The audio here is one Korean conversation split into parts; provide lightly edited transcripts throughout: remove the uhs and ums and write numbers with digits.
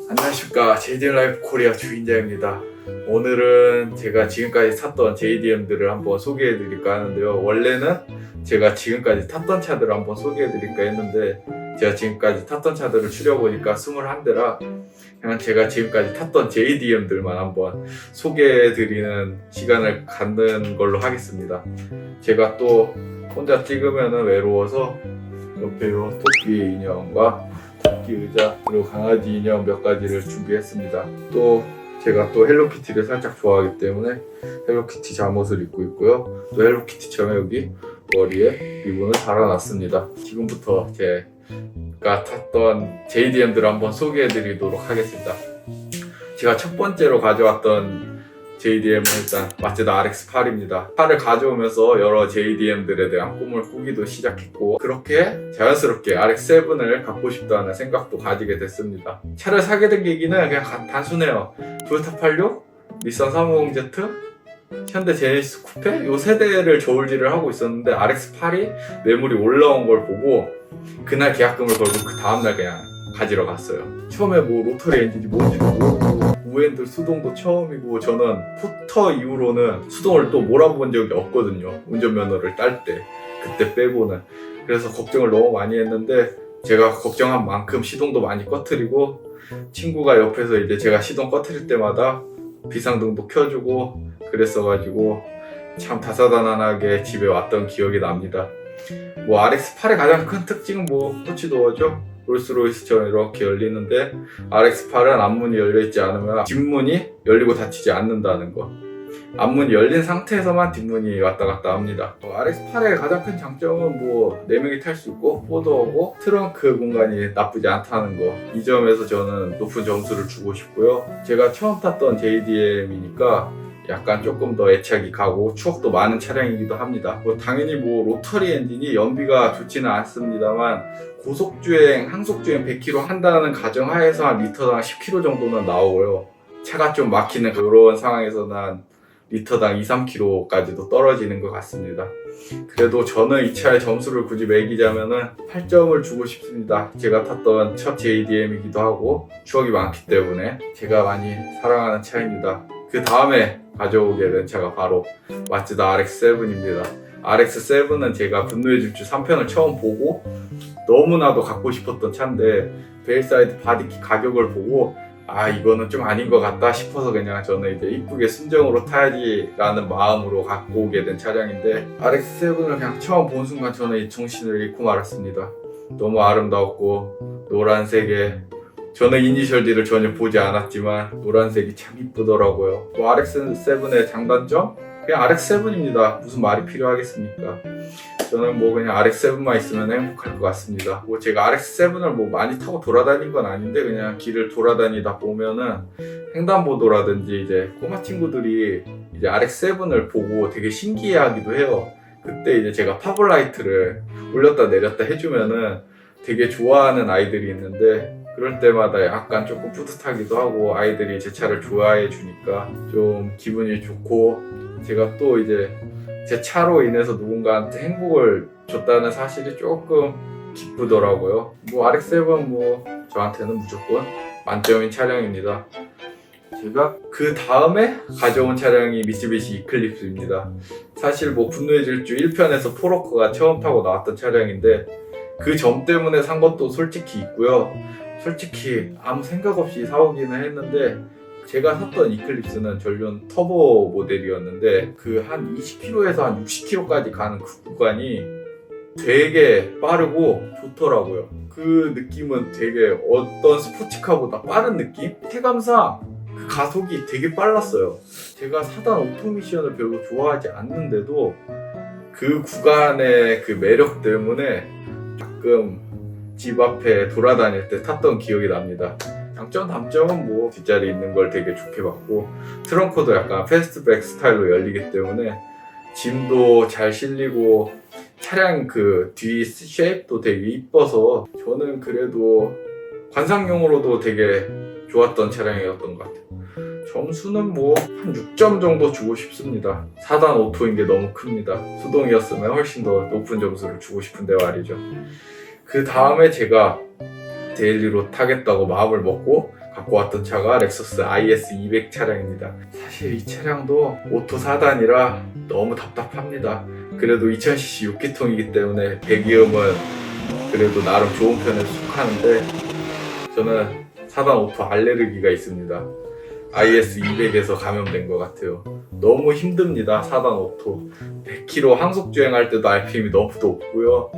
안녕하십니까, JDM 라이프 코리아 주인자입니다. 오늘은 제가 지금까지 탔던 JDM들을 한번 소개해 드릴까 하는데요. 원래는 제가 지금까지 탔던 차들을 한번 소개해 드릴까 했는데, 제가 지금까지 탔던 차들을 추려보니까 21대라 그냥 제가 지금까지 탔던 JDM들만 한번 소개해 드리는 시간을 갖는 걸로 하겠습니다. 제가 또 혼자 찍으면 외로워서 옆에 요 토끼 인형과 토끼 의자 그리고 강아지 인형 몇 가지를 준비했습니다. 또 제가 또 헬로키티를 살짝 좋아하기 때문에 헬로키티 잠옷을 입고 있고요. 또 헬로키티처럼 여기 머리에 리본을 달아놨습니다. 지금부터 제가 탔던 JDM들을 한번 소개해 드리도록 하겠습니다. 제가 첫 번째로 가져왔던 JDM은 일단 마츠다 RX-8입니다. 8을 가져오면서 여러 JDM들에 대한 꿈을 꾸기도 시작했고, 그렇게 자연스럽게 RX-7을 갖고 싶다는 생각도 가지게 됐습니다. 차를 사게 된 계기는 그냥 단순해요. 토요타 86, 닛산 350Z, 현대 제네시스 쿠페 이 세대를 저울질을 하고 있었는데 RX-8이 매물이 올라온 걸 보고 그날 계약금을 걸고 그 다음날 그냥 가지러 갔어요. 처음에 뭐 로터리 엔진이 뭔지도 모르고 우엔들 수동도 처음이고, 저는 포터 이후로는 수동을 또 몰아본 적이 없거든요. 운전면허를 딸 때, 그때 빼고는. 그래서 걱정을 너무 많이 했는데 제가 걱정한 만큼 시동도 많이 꺼트리고, 친구가 옆에서 이제 제가 시동 꺼트릴 때마다 비상등도 켜주고 그랬어가지고 참 다사다난하게 집에 왔던 기억이 납니다. 뭐 RX-8의 가장 큰 특징은 뭐 토치도어죠. 롤스로이스처럼 이렇게 열리는데 RX-8은 앞문이 열려있지 않으면 뒷문이 열리고 닫히지 않는다는 거. 앞문이 열린 상태에서만 뒷문이 왔다 갔다 합니다. RX-8의 가장 큰 장점은 뭐 4명이 탈 수 있고 포도어고 트렁크 공간이 나쁘지 않다는 거. 이 점에서 저는 높은 점수를 주고 싶고요. 제가 처음 탔던 JDM이니까 약간 조금 더 애착이 가고 추억도 많은 차량이기도 합니다. 당연히 뭐 로터리 엔진이 연비가 좋지는 않습니다만 고속주행, 항속주행 100km 한다는 가정하에서 한 리터당 10km 정도는 나오고요. 차가 좀 막히는 그런 상황에서는 한 리터당 2-3km까지도 떨어지는 것 같습니다. 그래도 저는 이 차의 점수를 굳이 매기자면은 8점을 주고 싶습니다. 제가 탔던 첫 JDM이기도 하고 추억이 많기 때문에 제가 많이 사랑하는 차입니다. 그 다음에 가져오게 된 차가 바로 마츠다 RX-7입니다. RX-7은 제가 분노의 질주 3편을 처음 보고 너무나도 갖고 싶었던 차인데 베일사이드 바디킷 가격을 보고 이거는 좀 아닌 것 같다 싶어서 그냥 저는 이제 이쁘게 순정으로 타야지 라는 마음으로 갖고 오게 된 차량인데, RX-7을 그냥 처음 본 순간 저는 이 정신을 잃고 말았습니다. 너무 아름다웠고 노란색에, 저는 이니셜 D를 전혀 보지 않았지만 노란색이 참 이쁘더라고요. 뭐 RX-7의 장단점? 그냥 RX-7입니다. 무슨 말이 필요하겠습니까? 저는 뭐 그냥 RX-7만 있으면 행복할 것 같습니다. 뭐 제가 RX-7을 뭐 많이 타고 돌아다닌 건 아닌데 그냥 길을 돌아다니다 보면은 횡단보도라든지 이제 꼬마 친구들이 이제 RX-7을 보고 되게 신기해하기도 해요. 그때 이제 제가 파블라이트를 올렸다 내렸다 해주면은 되게 좋아하는 아이들이 있는데, 그럴 때마다 약간 조금 뿌듯하기도 하고 아이들이 제 차를 좋아해 주니까 좀 기분이 좋고, 제가 또 이제 제 차로 인해서 누군가한테 행복을 줬다는 사실이 조금 기쁘더라고요. 뭐 RX-7 뭐 저한테는 무조건 만점인 차량입니다. 제가 그 다음에 가져온 차량이 미쓰비시 이클립스입니다. 사실 뭐 분노의 질주 1편에서 포로커가 처음 타고 나왔던 차량인데 그 점 때문에 산 것도 솔직히 있고요. 솔직히 아무 생각 없이 사오기는 했는데, 제가 샀던 이클립스는 전륜 터보 모델이었는데 그 한 20km에서 한 60km까지 가는 그 구간이 되게 빠르고 좋더라고요. 그 느낌은 되게 어떤 스포츠카보다 빠른 느낌? 체감상 그 가속이 되게 빨랐어요. 제가 사단 오토미션을 별로 좋아하지 않는데도 그 구간의 그 매력 때문에 가끔 집 앞에 돌아다닐 때 탔던 기억이 납니다. 장점, 단점은 뭐 뒷자리 있는 걸 되게 좋게 봤고, 트렁크도 약간 패스트백 스타일로 열리기 때문에 짐도 잘 실리고 차량 그 뒤 쉐입도 되게 이뻐서 저는 그래도 관상용으로도 되게 좋았던 차량이었던 것 같아요. 점수는 뭐 한 6점 정도 주고 싶습니다. 4단 오토인 게 너무 큽니다. 수동이었으면 훨씬 더 높은 점수를 주고 싶은데 말이죠. 그 다음에 제가 데일리로 타겠다고 마음을 먹고 갖고 왔던 차가 렉서스 IS200 차량입니다. 사실 이 차량도 오토 4단이라 너무 답답합니다. 그래도 2000cc 6기통이기 때문에 배기음은 그래도 나름 좋은 편에 속하는데 저는 4단 오토 알레르기가 있습니다. IS200에서 감염된 것 같아요. 너무 힘듭니다. 4단 오토 100km 항속 주행할 때도 RPM이 너무 높고요.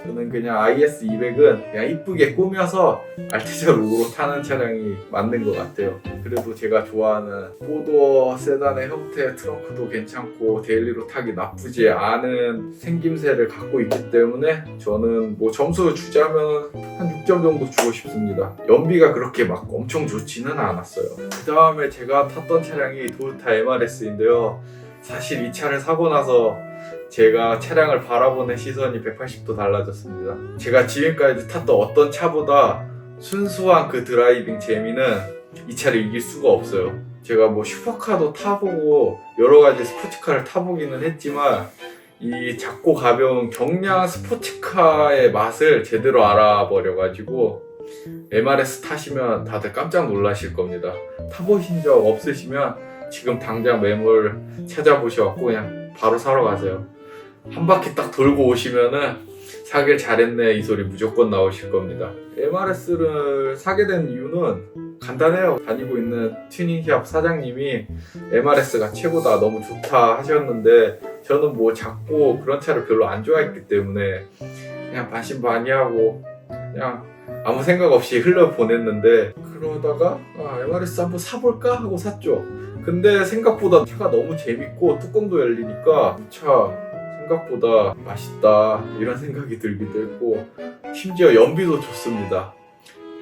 저는 그냥 IS200은 그냥 이쁘게 꾸며서 알테자 룩으로 타는 차량이 맞는 것 같아요. 그래도 제가 좋아하는 4도어 세단의 형태, 트렁크도 괜찮고 데일리로 타기 나쁘지 않은 생김새를 갖고 있기 때문에 저는 뭐 점수 주자면 한 6점 정도 주고 싶습니다. 연비가 그렇게 막 엄청 좋지는 않았어요. 그 다음에 제가 탔던 차량이 도요타 MRS인데요. 사실 이 차를 사고 나서 제가 차량을 바라보는 시선이 180도 달라졌습니다. 제가 지금까지 탔던 어떤 차보다 순수한 그 드라이빙 재미는 이 차를 이길 수가 없어요. 제가 뭐 슈퍼카도 타보고 여러 가지 스포츠카를 타보기는 했지만 이 작고 가벼운 경량 스포츠카의 맛을 제대로 알아버려가지고 MRS 타시면 다들 깜짝 놀라실 겁니다. 타보신 적 없으시면 지금 당장 매물 찾아보셔갖고 그냥 바로 사러 가세요. 한 바퀴 딱 돌고 오시면은 사길 잘했네 이 소리 무조건 나오실 겁니다. MRS를 사게 된 이유는 간단해요. 다니고 있는 튜닝샵 사장님이 MRS가 최고다 너무 좋다 하셨는데 저는 뭐 작고 그런 차를 별로 안 좋아했기 때문에 그냥 반신반의하고 그냥 아무 생각 없이 흘려보냈는데 그러다가 MRS 한번 사볼까 하고 샀죠. 근데 생각보다 차가 너무 재밌고 뚜껑도 열리니까 이 차 생각보다 맛있다 이런 생각이 들기도 했고 심지어 연비도 좋습니다.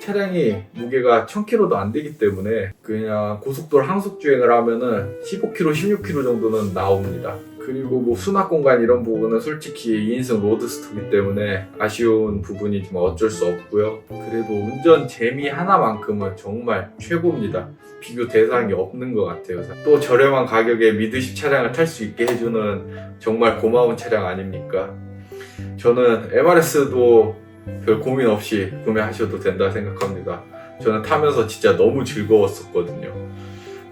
차량이 무게가 1000kg도 안 되기 때문에 그냥 고속도로 항속 주행을 하면은 15kg, 16kg 정도는 나옵니다. 그리고 뭐 수납 공간 이런 부분은 솔직히 2인승 로드스터이기 때문에 아쉬운 부분이지만 어쩔 수 없고요. 그래도 운전 재미 하나만큼은 정말 최고입니다. 비교 대상이 없는 것 같아요. 또 저렴한 가격에 미드십 차량을 탈 수 있게 해주는 정말 고마운 차량 아닙니까? 저는 MRS도 별 고민 없이 구매하셔도 된다 생각합니다. 저는 타면서 진짜 너무 즐거웠었거든요.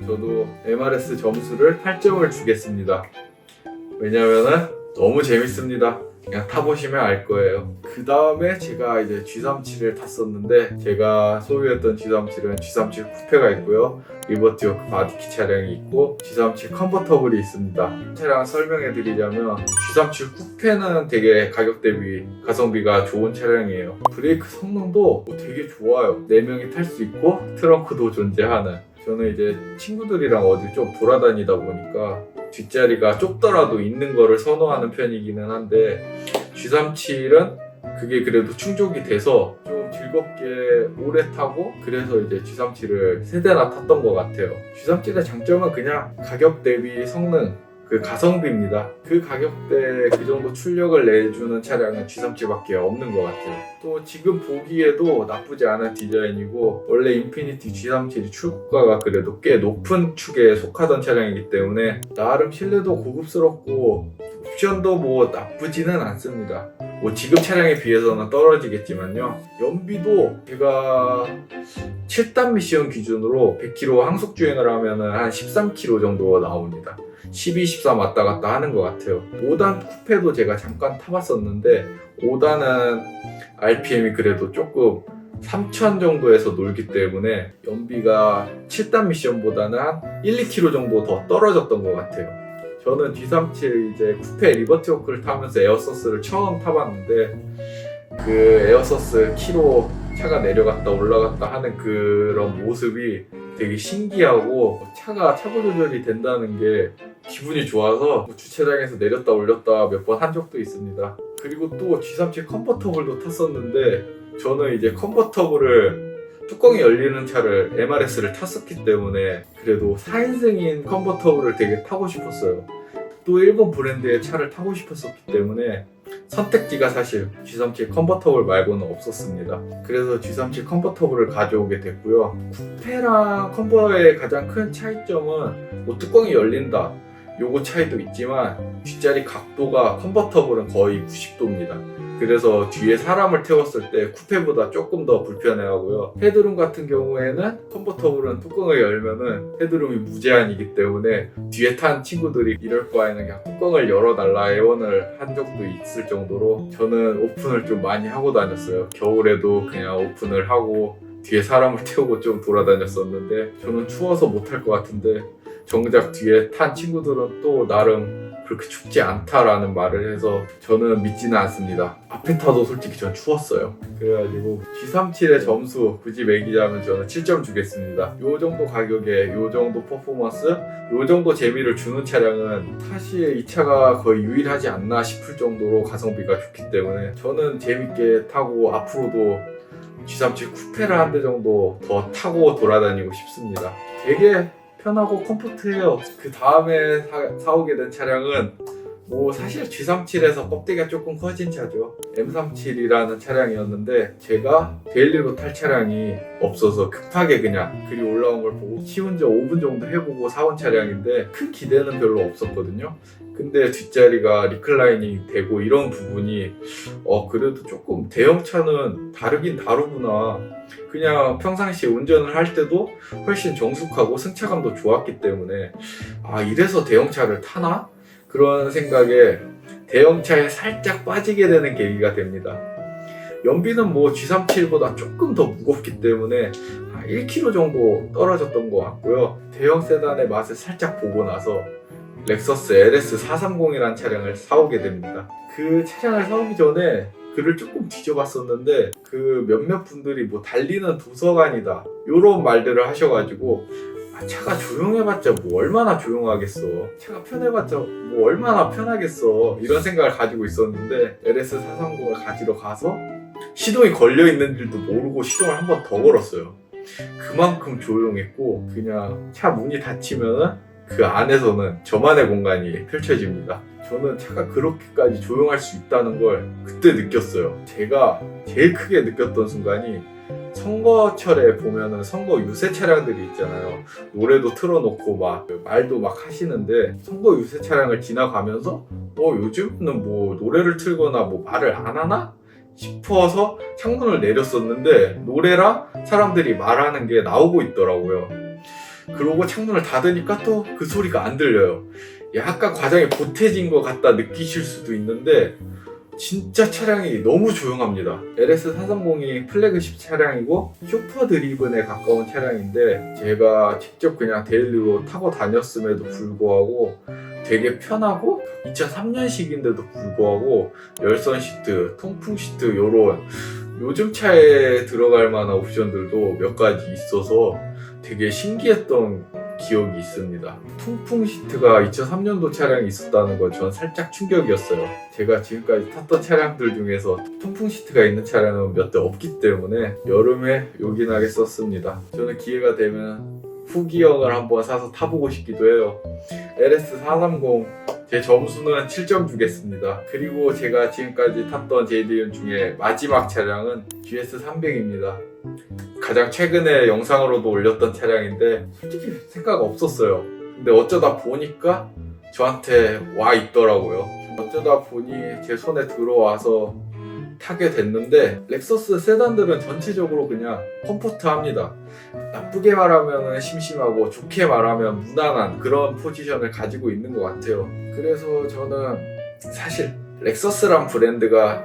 저도 MRS 점수를 8점을 주겠습니다. 왜냐면은 너무 재밌습니다. 그냥 타보시면 알 거예요. 그 다음에 제가 이제 G37을 탔었는데 제가 소유했던 G37은 G37 쿠페가 있고요. 리버티워크 바디키 차량이 있고 G37 컨버터블이 있습니다. 차량 설명해 드리자면 G37 쿠페는 되게 가격 대비 가성비가 좋은 차량이에요. 브레이크 성능도 되게 좋아요. 4명이 탈 수 있고 트렁크도 존재하는. 저는 이제 친구들이랑 어디 좀 돌아다니다 보니까 뒷자리가 좁더라도 있는 거를 선호하는 편이기는 한데 G37은 그게 그래도 충족이 돼서 좀 즐겁게 오래 타고 그래서 이제 G37을 3대나 탔던 것 같아요. G37의 장점은 그냥 가격 대비 성능 그 가성비입니다. 그 가격대에 그 정도 출력을 내주는 차량은 G37밖에 없는 것 같아요. 또 지금 보기에도 나쁘지 않은 디자인이고 원래 인피니티 G37이 출고가가 그래도 꽤 높은 축에 속하던 차량이기 때문에 나름 실내도 고급스럽고 옵션도 뭐 나쁘지는 않습니다. 뭐 지금 차량에 비해서는 떨어지겠지만요. 연비도 제가 7단 미션 기준으로 100km 항속 주행을 하면 한 13km 정도 나옵니다. 12, 13 왔다 갔다 하는 것 같아요. 5단 쿠페도 제가 잠깐 타봤었는데 5단은 RPM이 그래도 조금 3000 정도에서 놀기 때문에 연비가 7단 미션보다는 한 1, 2km 정도 더 떨어졌던 것 같아요. 저는 G37 이제 쿠페 리버티워크를 타면서 에어서스를 처음 타봤는데 그 에어서스 키로 차가 내려갔다 올라갔다 하는 그런 모습이 되게 신기하고 차가 차고 조절이 된다는 게 기분이 좋아서 주차장에서 내렸다 올렸다 몇 번 한 적도 있습니다. 그리고 또 G37 컨버터블도 탔었는데 저는 이제 컨버터블을 뚜껑이 열리는 차를 MRS를 탔었기 때문에 그래도 4인승인 컨버터블을 되게 타고 싶었어요. 또 일본 브랜드의 차를 타고 싶었었기 때문에 선택지가 사실 G37 컨버터블 말고는 없었습니다. 그래서 G37 컨버터블을 가져오게 됐고요. 쿠페랑 컨버의 가장 큰 차이점은 뭐 뚜껑이 열린다 요거 차이도 있지만 뒷자리 각도가 컨버터블은 거의 90도입니다. 그래서 뒤에 사람을 태웠을 때 쿠페보다 조금 더 불편해하고요. 헤드룸 같은 경우에는 컨버터블은 뚜껑을 열면은 헤드룸이 무제한이기 때문에 뒤에 탄 친구들이 이럴 바에는 그냥 뚜껑을 열어달라 애원을 한 적도 있을 정도로 저는 오픈을 좀 많이 하고 다녔어요. 겨울에도 그냥 오픈을 하고 뒤에 사람을 태우고 좀 돌아다녔었는데 저는 추워서 못할 것 같은데 정작 뒤에 탄 친구들은 또 나름 그렇게 춥지 않다라는 말을 해서 저는 믿지는 않습니다. 앞에 타도 솔직히 전 추웠어요. 그래가지고 G37의 점수 굳이 매기자면 저는 7점 주겠습니다. 요 정도 가격에 요 정도 퍼포먼스, 요 정도 재미를 주는 차량은 사실 이 차가 거의 유일하지 않나 싶을 정도로 가성비가 좋기 때문에 저는 재밌게 타고 앞으로도 G37 쿠페를 한 대 정도 더 타고 돌아다니고 싶습니다. 되게 편하고 컴포트해요. 그 다음에 사오게 된 차량은 뭐 사실 G37에서 껍데기가 조금 커진 차죠. M37이라는 차량이었는데 제가 데일리로 탈 차량이 없어서 급하게 그냥 글이 올라온 걸 보고 시운전 5분 정도 해보고 사온 차량인데 큰 기대는 별로 없었거든요. 근데 뒷자리가 리클라이닝 되고 이런 부분이 그래도 조금 대형차는 다르긴 다르구나. 그냥 평상시에 운전을 할 때도 훨씬 정숙하고 승차감도 좋았기 때문에 이래서 대형차를 타나? 그런 생각에 대형차에 살짝 빠지게 되는 계기가 됩니다. 연비는 뭐 G37보다 조금 더 무겁기 때문에 1kg 정도 떨어졌던 것 같고요. 대형 세단의 맛을 살짝 보고 나서 렉서스 LS430이라는 차량을 사오게 됩니다. 그 차량을 사오기 전에 글을 조금 뒤져봤었는데 그 몇몇 분들이 뭐 달리는 도서관이다 이런 말들을 하셔가지고 차가 조용해봤자 뭐 얼마나 조용하겠어, 차가 편해봤자 뭐 얼마나 편하겠어, 이런 생각을 가지고 있었는데 LS430을 가지러 가서 시동이 걸려있는 줄도 모르고 시동을 한 번 더 걸었어요. 그만큼 조용했고 그냥 차 문이 닫히면은 그 안에서는 저만의 공간이 펼쳐집니다. 저는 차가 그렇게까지 조용할 수 있다는 걸 그때 느꼈어요. 제가 제일 크게 느꼈던 순간이 선거철에 보면은 선거 유세 차량들이 있잖아요. 노래도 틀어놓고 막 말도 막 하시는데 선거 유세 차량을 지나가면서 요즘은 뭐 노래를 틀거나 뭐 말을 안 하나? 싶어서 창문을 내렸었는데 노래랑 사람들이 말하는 게 나오고 있더라고요. 그러고 창문을 닫으니까 또 그 소리가 안 들려요. 약간 과정이 보태진 것 같다 느끼실 수도 있는데 진짜 차량이 너무 조용합니다. LS430이 플래그십 차량이고 슈퍼 드리븐에 가까운 차량인데 제가 직접 그냥 데일리로 타고 다녔음에도 불구하고 되게 편하고 2003년식인데도 불구하고 열선 시트, 통풍 시트 요런 요즘 차에 들어갈 만한 옵션들도 몇 가지 있어서 되게 신기했던 기억이 있습니다. 통풍 시트가 2003년도 차량이 있었다는 건 전 살짝 충격이었어요. 제가 지금까지 탔던 차량들 중에서 통풍 시트가 있는 차량은 몇 대 없기 때문에 여름에 요긴하게 썼습니다. 저는 기회가 되면 후기형을 한번 사서 타보고 싶기도 해요. LS430 제 점수는 7점 주겠습니다. 그리고 제가 지금까지 탔던 JDM 중에 마지막 차량은 GS300입니다. 가장 최근에 영상으로도 올렸던 차량인데 솔직히 생각 없었어요. 근데 어쩌다 보니까 저한테 와 있더라고요. 어쩌다 보니 제 손에 들어와서 타게 됐는데 렉서스 세단들은 전체적으로 그냥 컴포트합니다. 나쁘게 말하면 심심하고 좋게 말하면 무난한 그런 포지션을 가지고 있는 것 같아요. 그래서 저는 사실 렉서스란 브랜드가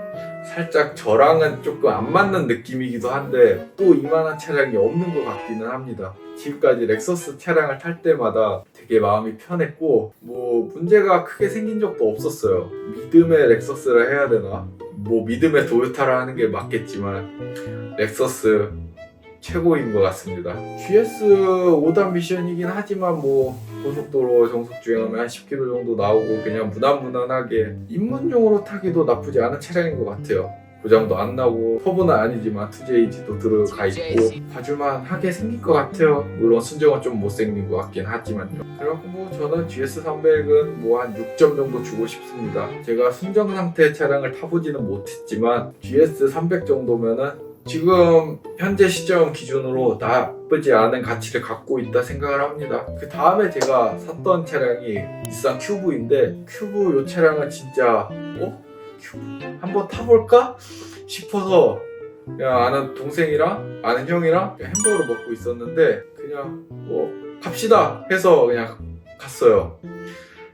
살짝 저랑은 조금 안 맞는 느낌이기도 한데 또 이만한 차량이 없는 것 같기는 합니다. 지금까지 렉서스 차량을 탈 때마다 되게 마음이 편했고 뭐 문제가 크게 생긴 적도 없었어요. 믿음의 렉서스라 해야 되나? 뭐 믿음의 도요타라 하는 게 맞겠지만 렉서스 최고인 것 같습니다. GS 5단 미션이긴 하지만 뭐 고속도로 정속 주행하면 한 10km 정도 나오고 그냥 무난무난하게 입문용으로 타기도 나쁘지 않은 차량인 것 같아요. 고장도 안 나고 터보는 아니지만 2JG도 들어가 있고 봐줄만하게 생긴 것 같아요. 물론 순정은 좀 못생긴 것 같긴 하지만요. 그래갖고 뭐 저는 GS300은 뭐 한 6점 정도 주고 싶습니다. 제가 순정 상태 차량을 타보지는 못했지만 GS300 정도면은 지금 현재 시점 기준으로 나쁘지 않은 가치를 갖고 있다 생각을 합니다. 그 다음에 제가 샀던 차량이 닛산 큐브인데 큐브 이 차량은 진짜 큐브 한번 타볼까 싶어서 그냥 아는 동생이랑 아는 형이랑 햄버거를 먹고 있었는데 그냥 뭐 갑시다 해서 그냥 갔어요.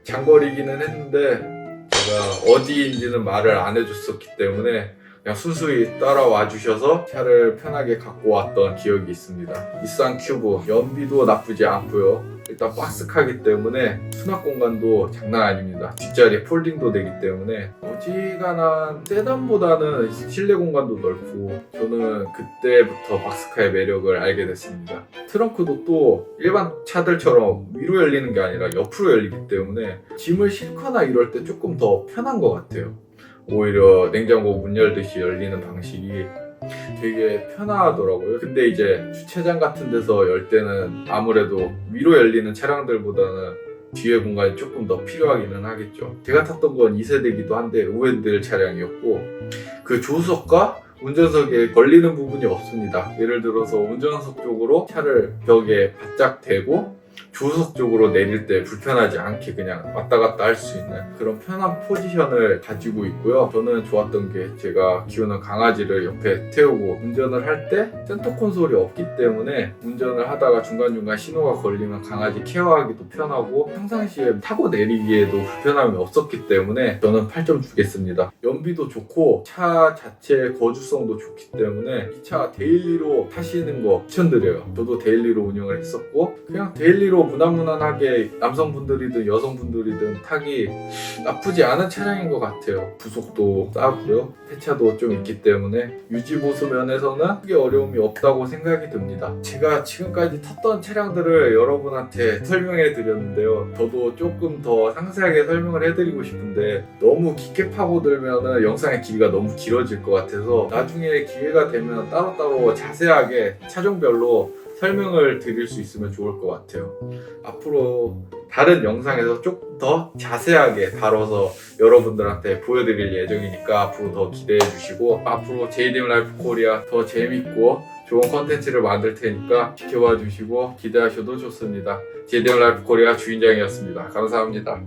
장거리기는 했는데 제가 어디인지는 말을 안 해줬었기 때문에 그냥 순수히 따라와 주셔서 차를 편하게 갖고 왔던 기억이 있습니다. 닛산 큐브 연비도 나쁘지 않고요. 일단 박스카기 때문에 수납 공간도 장난 아닙니다. 뒷자리에 폴딩도 되기 때문에 어지간한 세단보다는 실내 공간도 넓고 저는 그때부터 박스카의 매력을 알게 됐습니다. 트렁크도 또 일반 차들처럼 위로 열리는 게 아니라 옆으로 열리기 때문에 짐을 싣거나 이럴 때 조금 더 편한 것 같아요. 오히려 냉장고 문 열듯이 열리는 방식이 되게 편하더라고요. 근데 이제 주차장 같은 데서 열 때는 아무래도 위로 열리는 차량들보다는 뒤에 공간이 조금 더 필요하기는 하겠죠. 제가 탔던 건 2세대이기도 한데 우엔들 차량이었고 그 조수석과 운전석에 걸리는 부분이 없습니다. 예를 들어서 운전석 쪽으로 차를 벽에 바짝 대고 조수석 쪽으로 내릴 때 불편하지 않게 그냥 왔다 갔다 할 수 있는 그런 편한 포지션을 가지고 있고요. 저는 좋았던 게 제가 키우는 강아지를 옆에 태우고 운전을 할 때 센터 콘솔이 없기 때문에 운전을 하다가 중간중간 신호가 걸리면 강아지 케어하기도 편하고 평상시에 타고 내리기에도 불편함이 없었기 때문에 저는 8점 주겠습니다. 연비도 좋고 차 자체의 거주성도 좋기 때문에 이 차 데일리로 타시는 거 추천드려요. 저도 데일리로 운영을 했었고 그냥 데일리로 무난무난하게 남성분들이든 여성분들이든 타기 나쁘지 않은 차량인 것 같아요. 부속도 싸고요. 폐차도 좀 있기 때문에 유지보수 면에서는 크게 어려움이 없다고 생각이 듭니다. 제가 지금까지 탔던 차량들을 여러분한테 설명해 드렸는데요. 저도 조금 더 상세하게 설명을 해드리고 싶은데 너무 깊게 파고들면 영상의 길이가 너무 길어질 것 같아서 나중에 기회가 되면 따로따로 자세하게 차종별로 설명을 드릴 수 있으면 좋을 것 같아요. 앞으로 다른 영상에서 조금 더 자세하게 다뤄서 여러분들한테 보여드릴 예정이니까 앞으로 더 기대해 주시고 앞으로 JDM 라이프 코리아 더 재밌고 좋은 컨텐츠를 만들 테니까 지켜봐 주시고 기대하셔도 좋습니다. JDM 라이프 코리아 주인장이었습니다. 감사합니다.